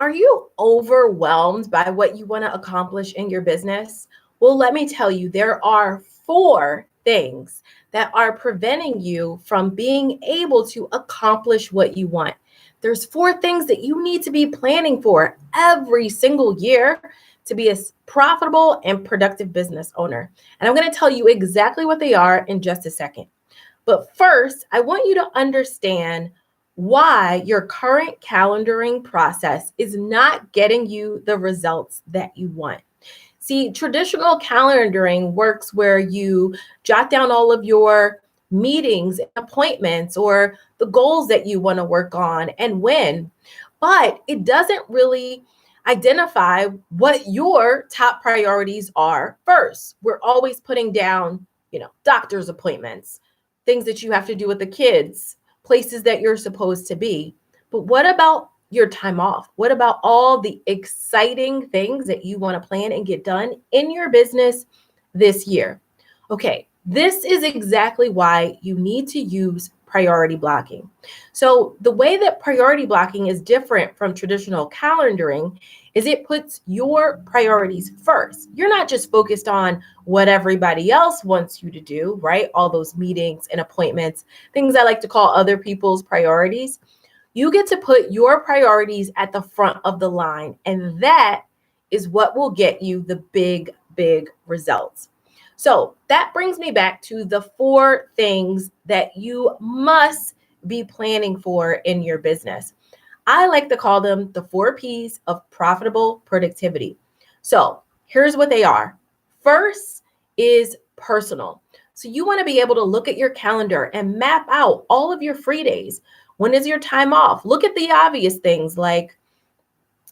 Are you overwhelmed by what you want to accomplish in your business? Well, let me tell you, there are 4 things that are preventing you from being able to accomplish what you want. There's 4 things that you need to be planning for every single year to be a profitable and productive business owner. And I'm going to tell you exactly what they are in just a second. But first, I want you to understand why your current calendaring process is not getting you the results that you want. See, traditional calendaring works where you jot down all of your meetings and appointments or the goals that you want to work on and when, but it doesn't really identify what your top priorities are first. We're always putting down, doctor's appointments, things that you have to do with the kids, places that you're supposed to be. But what about your time off? What about all the exciting things that you want to plan and get done in your business this year? Okay, this is exactly why you need to use priority blocking. So the way that priority blocking is different from traditional calendaring is it puts your priorities first. You're not just focused on what everybody else wants you to do, right? All those meetings and appointments, things I like to call other people's priorities. You get to put your priorities at the front of the line, and that is what will get you the big, big results. So that brings me back to the 4 things that you must be planning for in your business. I like to call them the 4 P's of profitable productivity. So here's what they are. First is personal. So you want to be able to look at your calendar and map out all of your free days. When is your time off? Look at the obvious things like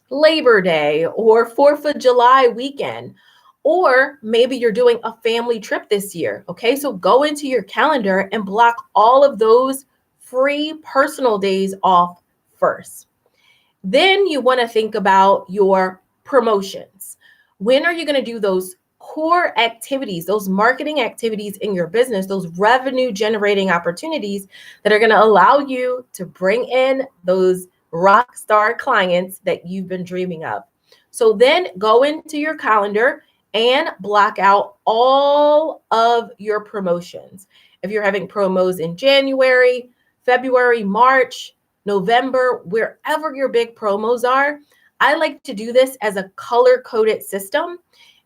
Labor Day or 4th of July weekend. Or maybe you're doing a family trip this year. Okay, so go into your calendar and block all of those free personal days off first. Then you want to think about your promotions. When are you going to do those core activities, those marketing activities in your business, those revenue generating opportunities that are going to allow you to bring in those rock star clients that you've been dreaming of? So then go into your calendar and block out all of your promotions. If you're having promos in January, February, March, November, wherever your big promos are, I like to do this as a color-coded system.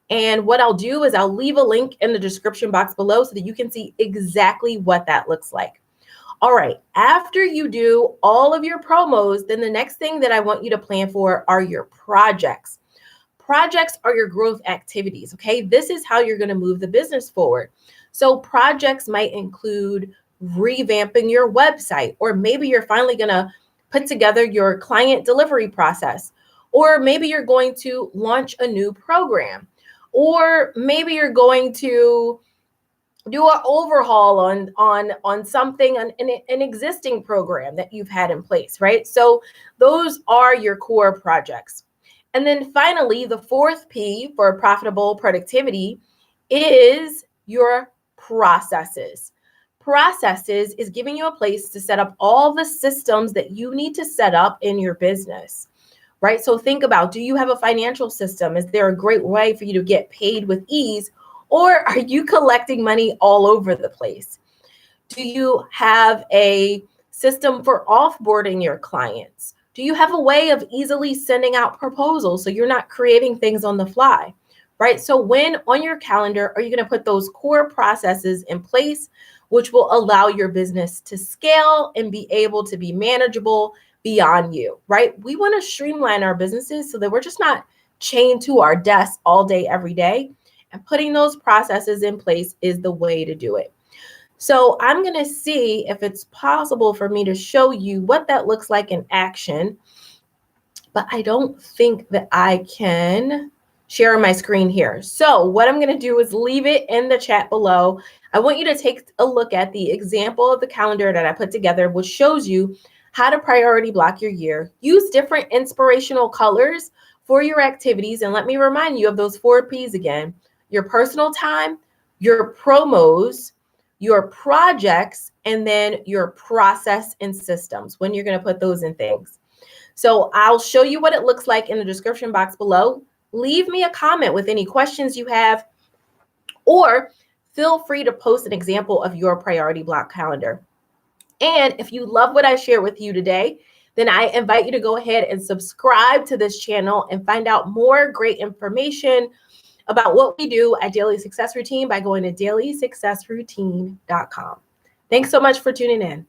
And what I'll do is I'll leave a link in the description box below so that you can see exactly what that looks like. All right, after you do all of your promos, then the next thing that I want you to plan for are your projects. Projects are your growth activities, okay? This is how you're going to move the business forward. So projects might include revamping your website, or maybe you're finally going to put together your client delivery process, or maybe you're going to launch a new program, or maybe you're going to do an overhaul on something, an existing program that you've had in place, right? So those are your core projects. And then finally, the 4th P for profitable productivity is your processes. Processes is giving you a place to set up all the systems that you need to set up in your business, right? So think about, do you have a financial system? Is there a great way for you to get paid with ease? Or are you collecting money all over the place? Do you have a system for offboarding your clients? Do you have a way of easily sending out proposals so you're not creating things on the fly, right? So when on your calendar are you going to put those core processes in place, which will allow your business to scale and be able to be manageable beyond you, right? We want to streamline our businesses so that we're just not chained to our desk all day, every day. And putting those processes in place is the way to do it. So I'm going to see if it's possible for me to show you what that looks like in action, but I don't think that I can share my screen here. So what I'm going to do is leave it in the chat below. I want you to take a look at the example of the calendar that I put together, which shows you how to priority block your year. Use different inspirational colors for your activities. And let me remind you of those 4 P's again: your personal time, your promos, your projects, and then your process and systems, when you're going to put those in things. So I'll show you what it looks like in the description box below. Leave me a comment with any questions you have, or feel free to post an example of your priority block calendar. And if you love what I shared with you today, then I invite you to go ahead and subscribe to this channel and find out more great information about what we do at Daily Success Routine by going to dailysuccessroutine.com. Thanks so much for tuning in.